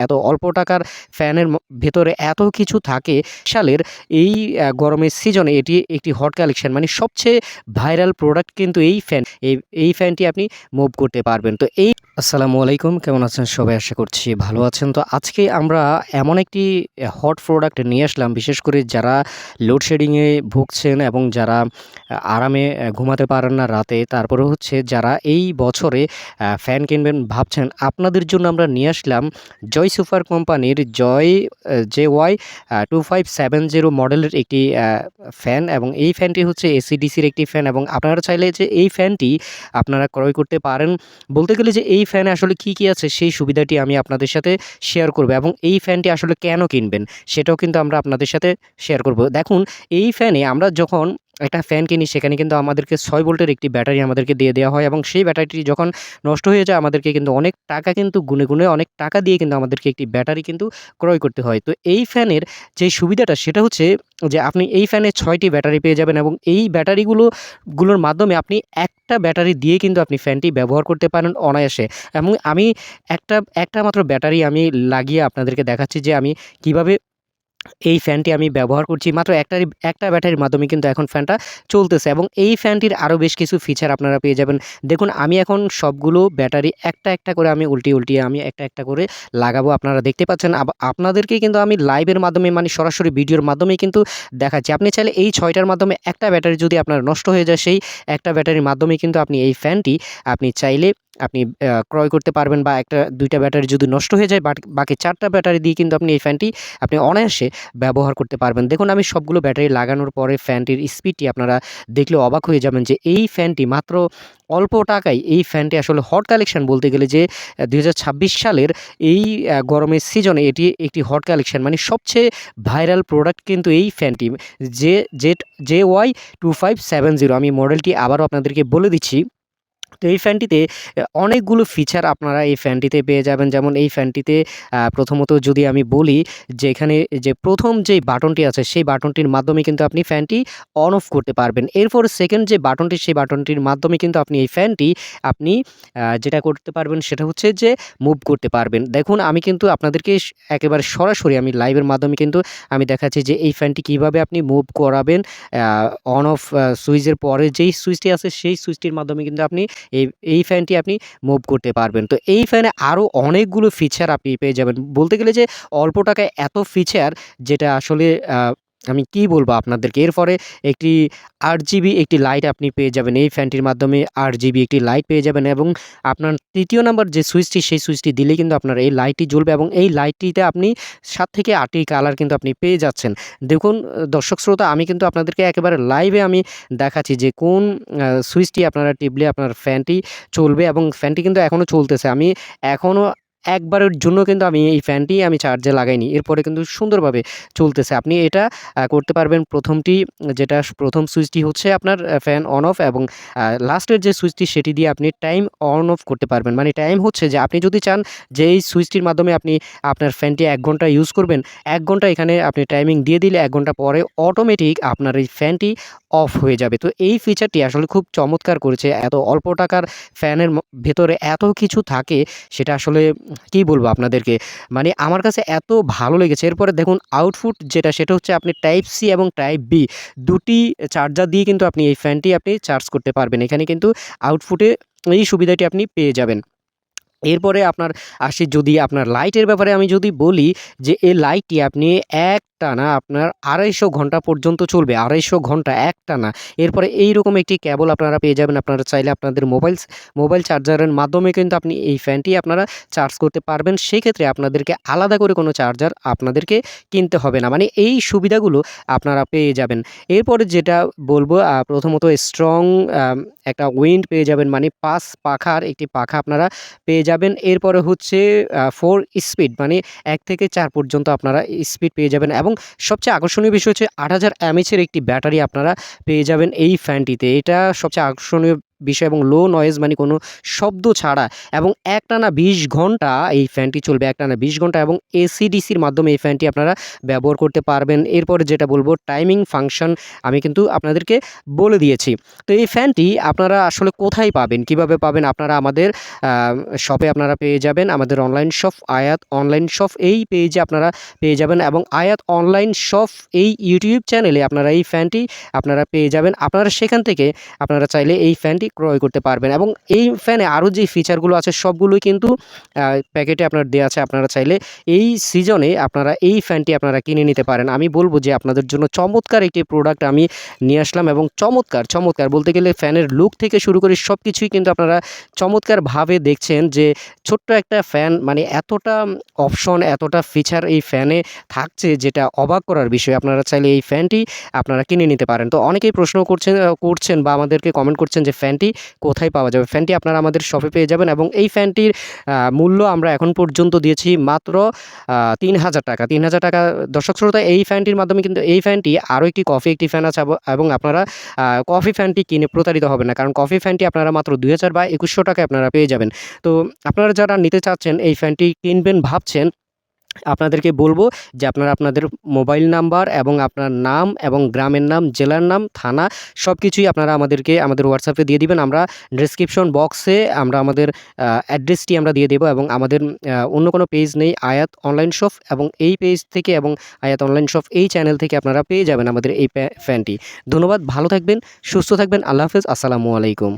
এত অল্প টাকার ফ্যানের ভেতরে এত কিছু থাকে। সালের এই গরমের সিজনে এটি একটি হট কালেকশন, মানে সবচেয়ে ভাইরাল প্রোডাক্ট কিন্তু এই ফ্যান। এই ফ্যানটি আপনি মুভ করতে পারবেন। তো এই আসসালামু আলাইকুম, কেমন আছেন সবাই? আশা করছি ভালো আছেন। তো আজকে আমরা এমন একটি হট প্রোডাক্ট নিয়ে আসলাম, বিশেষ করে যারা লোডশেডিংয়ে ভুগছেন এবং যারা আরামে ঘুমাতে পারেন না রাতে, তারপরে হচ্ছে যারা এই বছরে ফ্যান কিনবেন ভাবছেন, আপনাদের জন্য আমরা নিয়ে আসলাম জয় সুপার কোম্পানির জয় JY 2570 মডেলের একটি ফ্যান। এবং এই ফ্যানটি হচ্ছে এসিডিসির একটি ফ্যান, এবং আপনারা চাইলে যে এই ফ্যানটি আপনারা ক্রয় করতে পারেন। বলতে গেলে যে এই ফ্যানে আসলে কি আছে সেই সুবিধাটি আমি আপনাদের সাথে শেয়ার করব, এবং এই ফ্যানটি আসলে কেন কিনবেন সেটাও কিন্তু আমরা আপনাদের সাথে শেয়ার করব। দেখুন, এই ফ্যানে আমরা যখন একটা ফ্যান কিনি সেখানে কিন্তু আমাদেরকে 6 ভোল্টের একটি ব্যাটারি আমাদেরকে দিয়ে দেওয়া হয়, এবং সেই ব্যাটারিটি যখন নষ্ট হয়ে যায় আমাদেরকে কিন্তু অনেক টাকা, কিন্তু গুনে অনেক টাকা দিয়ে কিন্তু আমাদেরকে একটি ব্যাটারি কিন্তু ক্রয় করতে হয়। তো এই ফ্যানের যে সুবিধাটা সেটা হচ্ছে যে আপনি এই ফ্যানে 6টি ব্যাটারি পেয়ে যাবেন, এবং এই ব্যাটারিগুলোর মাধ্যমে আপনি একটা ব্যাটারি দিয়ে কিন্তু আপনি ফ্যানটি ব্যবহার করতে পারেন অনায়াসে। এবং আমি একটা মাত্র ব্যাটারি আমি লাগিয়ে আপনাদেরকে দেখাচ্ছি যে আমি কিভাবে এই ফ্যানটি আমি ব্যবহার করছি। মাত্র একটা ব্যাটারির মাধ্যমে কিন্তু এখন ফ্যানটা চলতেছে, এবং এই ফ্যানটির আরও বেশ কিছু ফিচার আপনারা পেয়ে যাবেন। দেখুন, আমি এখন সবগুলো ব্যাটারি একটা করে আমি উল্টিয়ে আমি একটা করে লাগাবো। আপনারা দেখতে পাচ্ছেন। আপনাদেরকে কিন্তু আমি লাইভের মাধ্যমে, মানে সরাসরি ভিডিওর মাধ্যমেই কিন্তু দেখাচ্ছি। আপনি চাইলে এই 6টার মাধ্যমে একটা ব্যাটারি যদি আপনার নষ্ট হয়ে যায়, সেই একটা ব্যাটারির মাধ্যমে কিন্তু আপনি এই ফ্যানটি আপনি চাইলে আপনি ক্রয় করতে পারবেন। বা 2টা ব্যাটারি যদি নষ্ট হয়ে যায়, বাকি 4টা ব্যাটারি দিয়ে কিন্তু আপনি এই ফ্যানটি আপনি অনায়াসে ব্যবহার করতে পারবেন। দেখুন, আমি সবগুলো ব্যাটারি লাগানোর পরে ফ্যানটির স্পিডটি আপনারা দেখলে অবাক হয়ে যাবেন যে এই ফ্যানটি মাত্র অল্প টাকায়, এই ফ্যানটি আসলে হট কালেকশন বলতে গেলে যে 2026 সালের এই গরমের সিজনে এটি একটি হট কালেকশন, মানে সবচেয়ে ভাইরাল প্রোডাক্ট কিন্তু এই ফ্যানটি। JY 2570, আমি মডেলটি আবারও আপনাদেরকে বলে দিচ্ছি। তো এই ফ্যানটিতে অনেকগুলো ফিচার আপনারা এই ফ্যানটিতে পেয়ে যাবেন। যেমন এই ফ্যানটিতে প্রথমত যদি আমি বলি যে এখানে যে প্রথম যেই বাটনটি আছে সেই বাটনটির মাধ্যমে কিন্তু আপনি ফ্যানটি অন অফ করতে পারবেন। এরপর সেকেন্ড যে বাটনটি, সেই বাটনটির মাধ্যমে কিন্তু আপনি এই ফ্যানটি আপনি যেটা করতে পারবেন সেটা হচ্ছে যে মুভ করতে পারবেন। দেখুন, আমি কিন্তু আপনাদেরকে একেবারে সরাসরি আমি লাইভের মাধ্যমে কিন্তু আমি দেখাচ্ছি যে এই ফ্যানটি কিভাবে আপনি মুভ করাবেন। অন অফ সুইচের পরে যেই সুইচটি আছে সেই সুইচটির মাধ্যমে কিন্তু আপনি এই ফ্যানটি আপনি মুভ করতে পারবেন। তো এই ফ্যানে আরও অনেকগুলো ফিচার আপনি পেয়ে যাবেন। বলতে গেলে যে অল্প টাকায় এত ফিচার, যেটা আসলে আমি কি বলবো আপনাদেরকে। এরপরে একটি 8GB একটি লাইট আপনি পেয়ে যাবেন এই ফ্যানটির মাধ্যমে। 8GB একটি লাইট পেয়ে যাবেন, এবং আপনার 3য় নাম্বার যে সুইচটি, সেই সুইচটি দিলেই কিন্তু আপনার এই লাইটটি জ্বলবে, এবং এই লাইটটিতে আপনি 7 থেকে 8টি কালার কিন্তু আপনি পেয়ে যাচ্ছেন। দেখুন দর্শক শ্রোতা, আমি কিন্তু আপনাদেরকে একেবারে লাইভে আমি দেখাচ্ছি যে কোন সুইচটি আপনারা টিপলে আপনার ফ্যানটি চলবে, এবং ফ্যানটি কিন্তু এখনও চলতেছে। আমি এখনও একবারের জন্য কিন্তু আমি এই ফ্যানটি আমি চার্জে লাগাইনি। এরপরে কিন্তু সুন্দরভাবে চলতেছে। আপনি এটা করতে পারবেন। প্রথম সুইচটি হচ্ছে আপনার ফ্যান অন অফ, এবং লাস্টের যে সুইচটি সেটি দিয়ে আপনি টাইম অন অফ করতে পারবেন। মানে টাইম হচ্ছে যে আপনি যদি চান যে এই সুইচটির মাধ্যমে আপনি আপনার ফ্যানটি 1 ঘন্টা ইউজ করবেন, 1 ঘন্টা এখানে আপনি টাইমিং দিয়ে দিলে 1 ঘন্টা পরে অটোমেটিক আপনার এই ফ্যানটি অফ হয়ে যাবে। তো এই ফিচারটি আসলে খুব চমৎকার করেছে। এত অল্প টাকার ফ্যানের ভেতরে এত কিছু থাকে, সেটা আসলে কি বলবো আপনাদেরকে, মানে আমার কাছে এত ভালো লেগেছে। এরপরে দেখুন আউটপুট যেটা, সেটা হচ্ছে আপনি টাইপ সি এবং টাইপ বি দুটি চার্জার দিয়ে কিন্তু আপনি এই ফ্যানটি আপনি চার্জ করতে পারবেন। এখানে কিন্তু আউটপুটে এই সুবিধাটি আপনি পেয়ে যাবেন। এরপরে আপনার আসি যদি আপনার লাইটের ব্যাপারে আমি যদি বলি যে এই লাইটটি আপনি একটানা আপনার 250 ঘন্টা পর্যন্ত চলবে। 250 ঘন্টা একটানা। এরপরে এইরকম একটি কেবল আপনারা পেয়ে যাবেন। আপনারা চাইলে আপনাদের মোবাইল চার্জারের মাধ্যমে কিন্তু আপনি এই ফ্যানটি আপনারা চার্জ করতে পারবেন। সেক্ষেত্রে আপনাদেরকে আলাদা করে কোনো চার্জার আপনাদেরকে কিনতে হবে না। মানে এই সুবিধাগুলো আপনারা পেয়ে যাবেন। এরপরে যেটা বলবো, প্রথমত স্ট্রং একটা উইন্ড পেয়ে যাবেন, মানে 5 পাখার একটি পাখা আপনারা পেয়ে যাবেন। এরপরে হচ্ছে 4 স্পিড, মানে 1 থেকে 4 পর্যন্ত আপনারা স্পিড পেয়ে যাবেন, এবং সবচেয়ে আকর্ষণীয় বিষয় হচ্ছে 8000 mAh একটি ব্যাটারি আপনারা পেয়ে যাবেন এই ফ্যানটিতে। এটা সবচেয়ে আকর্ষণীয় বিষয় এবং লো নয়েজ মানে কোনো শব্দ ছাড়া এবং একটানা 20 ঘন্টা এই ফ্যানটি চলবে, একটানা 20 ঘন্টা এবং এসি-ডিসির মাধ্যমে এই ফ্যানটি আপনারা ব্যবহার করতে পারবেন। এরপরে যেটা বলবো টাইমিং ফাংশন আমি কিন্তু আপনাদেরকে বলে দিয়েছি। তো এই ফ্যানটি আপনারা আসলে কোথায় পাবেন, কিভাবে পাবেন? আপনারা আমাদের শপে আপনারা পেয়ে যাবেন। আমাদের অনলাইন শপ আয়াত অনলাইন শপ এই পেজে আপনারা পেয়ে যাবেন এবং আয়াত অনলাইন শপ এই ইউটিউব চ্যানেলে আপনারা এই ফ্যানটি আপনারা পেয়ে যাবেন। আপনারা সেখান থেকে আপনারা চাইলে এই ফ্যানটি ক্রয় করতে পারবেন এবং এই ফ্যানে আরও যে ফিচারগুলো আছে সবগুলোই কিন্তু প্যাকেটে আপনার দেওয়া আছে। আপনারা চাইলে এই সিজনে আপনারা এই ফ্যানটি আপনারা কিনে নিতে পারেন। আমি বলব যে আপনাদের জন্য চমৎকার একটি প্রোডাক্ট আমি নিয়ে আসলাম এবং চমৎকার বলতে গেলে ফ্যানের লুক থেকে শুরু করে সব কিছুই কিন্তু আপনারা চমৎকারভাবে দেখছেন যে ছোট্ট একটা ফ্যান মানে এতটা অপশন, এতটা ফিচার এই ফ্যানে থাকছে যেটা অবাক করার বিষয়। আপনারা চাইলে এই ফ্যানটি আপনারা কিনে নিতে পারেন। তো অনেকেই প্রশ্ন করছেন বা আমাদেরকে কমেন্ট করছেন যে ফ্যানটি কোথায় পাওয়া যাবে? ফ্যানটি আপনারা আমাদের শপে পেয়ে যাবেন এবং এই ফ্যানটির মূল্য আমরা এখন পর্যন্ত দিয়েছি মাত্র ৩,০০০ টাকা। ৩,০০০ টাকা। দর্শক শ্রোতা, এই ফ্যানটির মাধ্যমে কিন্তু এই ফ্যানটি আরও একটি কফি একটি ফ্যান আছে এবং আপনারা কফি ফ্যানটি কিনে প্রতারিত হবেন না, কারণ কফি ফ্যানটি আপনারা মাত্র ২,০০০ বা ২১০০ টাকায় আপনারা পেয়ে যাবেন। তো আপনারা যারা নিতে চাচ্ছেন এই ফ্যানটি কিনবেন ভাবছেন, আপনাদেরকে বলবো যে আপনারা আপনাদের মোবাইল নাম্বার এবং আপনার নাম এবং গ্রামের নাম, জেলার নাম, থানা সব কিছুই আপনারা আমাদেরকে আমাদের হোয়াটসঅ্যাপে দিয়ে দিবেন। আমরা ডেসক্রিপশন বক্সে আমরা আমাদের অ্যাড্রেসটি আমরা দিয়ে দেবো এবং আমাদের অন্য কোনো পেজ নেই, আয়াত অনলাইন শপ এবং এই পেজ থেকে এবং আয়াত অনলাইন শপ এই চ্যানেল থেকে আপনারা পেয়ে যাবেন আমাদের এই ফ্যানটি। ধন্যবাদ, ভালো থাকবেন, সুস্থ থাকবেন, আল্লাহ হাফেজ, আসসালামু আলাইকুম।